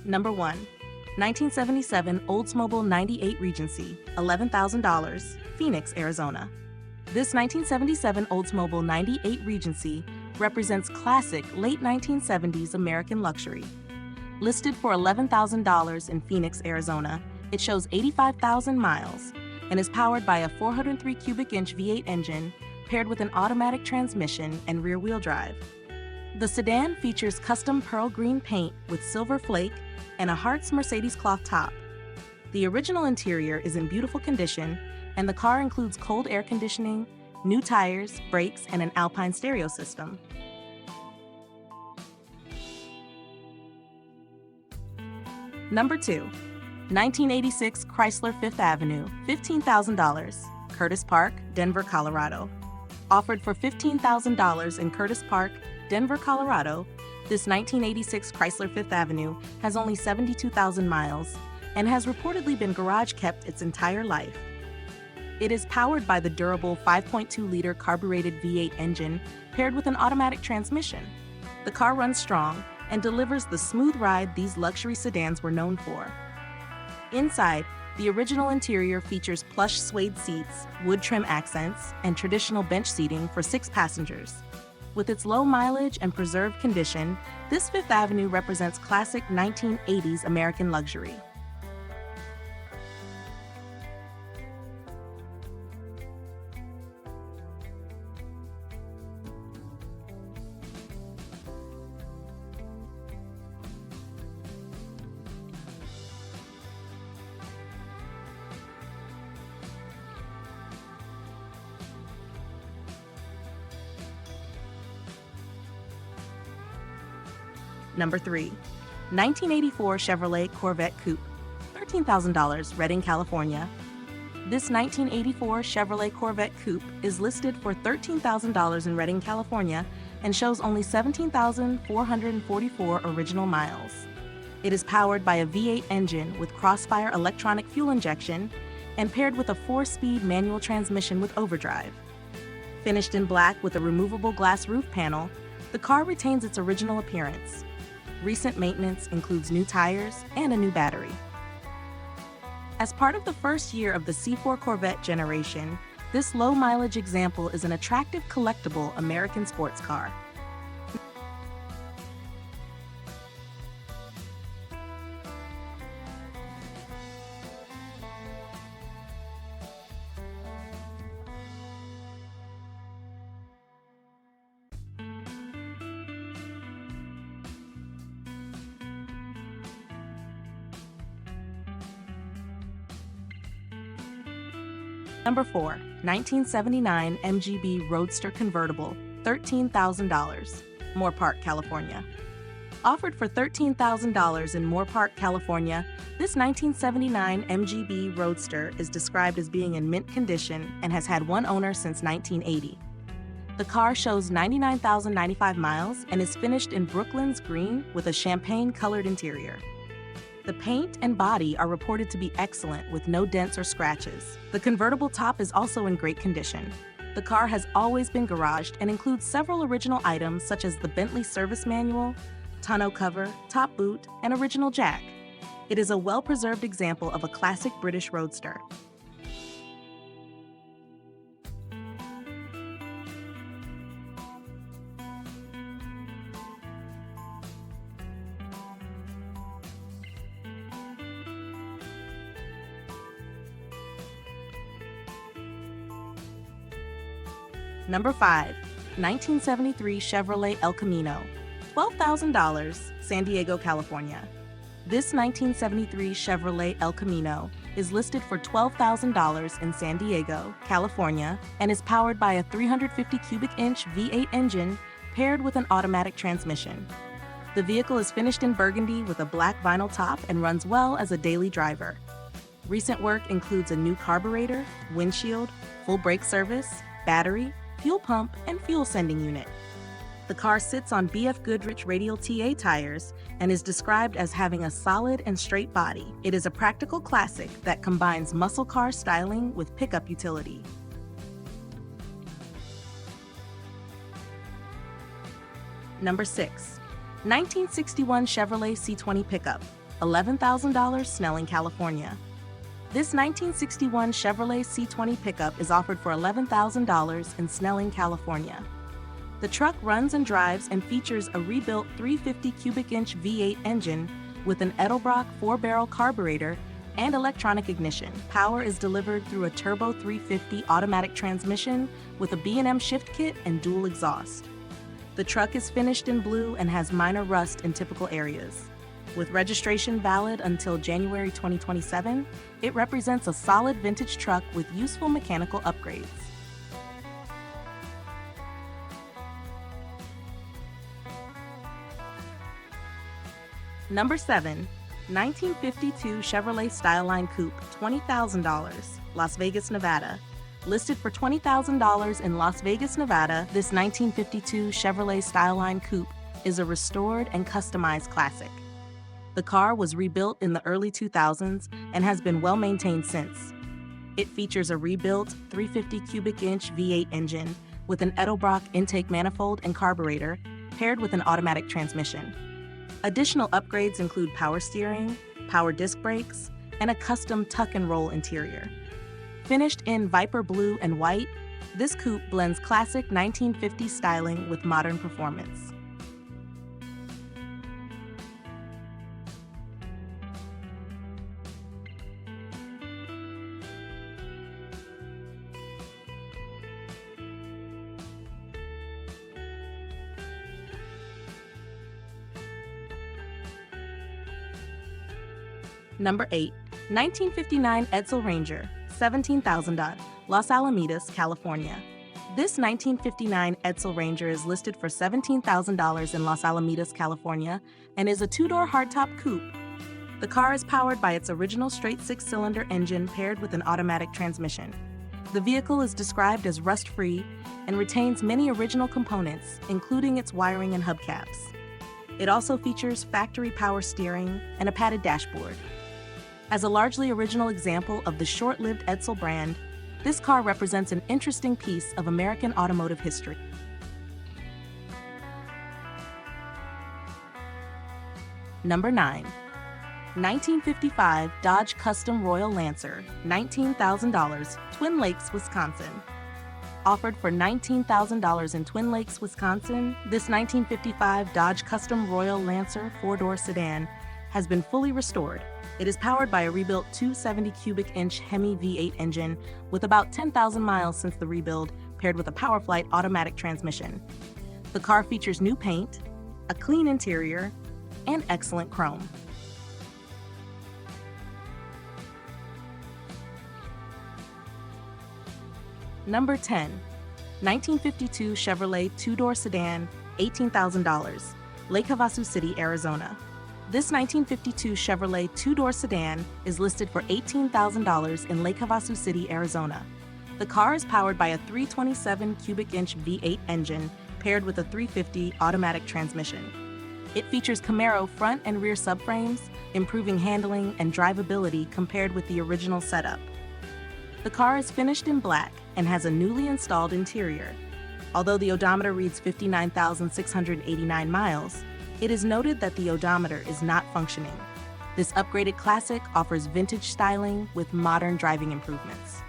Number 1. 1977 Oldsmobile 98 Regency, $11,000, Phoenix, Arizona. This 1977 Oldsmobile 98 Regency represents classic late 1970s American luxury. Listed for $11,000 in Phoenix, Arizona, it shows 85,000 miles and is powered by a 403 cubic inch V8 engine paired with an automatic transmission and rear-wheel drive. The sedan features custom pearl green paint with silver flake and a Hart's Mercedes cloth top. The original interior is in beautiful condition, and the car includes cold air conditioning, new tires, brakes, and an Alpine stereo system. Number 2. 1986 Chrysler Fifth Avenue, $15,000, Curtis Park, Denver, Colorado. Offered for $15,000 in Curtis Park, Denver, Colorado, this 1986 Chrysler Fifth Avenue has only 72,000 miles and has reportedly been garage kept its entire life. It is powered by the durable 5.2-liter carbureted V8 engine paired with an automatic transmission. The car runs strong and delivers the smooth ride these luxury sedans were known for. Inside, the original interior features plush suede seats, wood trim accents, and traditional bench seating for 6 passengers. With its low mileage and preserved condition, this Fifth Avenue represents classic 1980s American luxury. Number 3. 1984 Chevrolet Corvette Coupe, $13,000, Redding, California. This 1984 Chevrolet Corvette Coupe is listed for $13,000 in Redding, California, and shows only 17,444 original miles. It is powered by a V8 engine with crossfire electronic fuel injection and paired with a 4-speed manual transmission with overdrive. Finished in black with a removable glass roof panel, the car retains its original appearance. Recent maintenance includes new tires and a new battery. As part of the first year of the C4 Corvette generation, this low-mileage example is an attractive collectible American sports car. Number 4. 1979 MGB Roadster Convertible, $13,000, Moorpark, California. Offered for $13,000 in Moorpark, California, this 1979 MGB Roadster is described as being in mint condition and has had one owner since 1980. The car shows 99,095 miles and is finished in Brooklands green with a champagne-colored interior. The paint and body are reported to be excellent with no dents or scratches. The convertible top is also in great condition. The car has always been garaged and includes several original items such as the Bentley service manual, tonneau cover, top boot, and original jack. It is a well-preserved example of a classic British roadster. Number 5. 1973 Chevrolet El Camino, $12,000, San Diego, California. This 1973 Chevrolet El Camino is listed for $12,000 in San Diego, California, and is powered by a 350 cubic inch V8 engine paired with an automatic transmission. The vehicle is finished in burgundy with a black vinyl top and runs well as a daily driver. Recent work includes a new carburetor, windshield, full brake service, battery, fuel pump, and fuel sending unit. The car sits on BF Goodrich radial TA tires and is described as having a solid and straight body. It is a practical classic that combines muscle car styling with pickup utility. Number 6. 1961 Chevrolet C20 Pickup, $11,000, Snelling, California. This 1961 Chevrolet C20 Pickup is offered for $11,000 in Snelling, California. The truck runs and drives and features a rebuilt 350 cubic inch V8 engine with an Edel 4-barrel carburetor and electronic ignition. Power is delivered through a turbo 350 automatic transmission with a B&M shift kit and dual exhaust. The truck is finished in blue and has minor rust in typical areas. With registration valid until January 2027, it represents a solid vintage truck with useful mechanical upgrades. Number 7. 1952 Chevrolet Styleline Coupe, $20,000, Las Vegas, Nevada. Listed for $20,000 in Las Vegas, Nevada, this 1952 Chevrolet Styleline Coupe is a restored and customized classic. The car was rebuilt in the early 2000s and has been well maintained since. It features a rebuilt 350 cubic inch V8 engine with an Edelbrock intake manifold and carburetor paired with an automatic transmission. Additional upgrades include power steering, power disc brakes, and a custom tuck and roll interior. Finished in Viper blue and white, this coupe blends classic 1950s styling with modern performance. Number 8. 1959 Edel Ranger, $17,000, Los Alamitos, California. This 1959 Edel Ranger is listed for $17,000 in Los Alamitos, California, and is a two-door hardtop coupe. The car is powered by its original straight six-cylinder engine paired with an automatic transmission. The vehicle is described as rust-free and retains many original components, including its wiring and hubcaps. It also features factory power steering and a padded dashboard. As a largely original example of the short-lived Edsel brand, this car represents an interesting piece of American automotive history. Number 9. 1955 Dodge Custom Royal Lancer, $19,000, Twin Lakes, Wisconsin. Offered for $19,000 in Twin Lakes, Wisconsin, this 1955 Dodge Custom Royal Lancer 4-door sedan has been fully restored. It is powered by a rebuilt 270 cubic inch Hemi V8 engine with about 10,000 miles since the rebuild, paired with a PowerFlight automatic transmission. The car features new paint, a clean interior, and excellent chrome. Number 10. 1952 Chevrolet 2-door sedan, $18,000, Lake Havasu City, Arizona. This 1952 Chevrolet 2-door sedan is listed for $18,000 in Lake Havasu City, Arizona. The car is powered by a 327 cubic inch V8 engine paired with a 350 automatic transmission. It features Camino front and rear subframes, improving handling and drivability compared with the original setup. The car is finished in black and has a newly installed interior. Although the odometer reads 59,689 miles, it is noted that the odometer is not functioning. This upgraded classic offers vintage styling with modern driving improvements.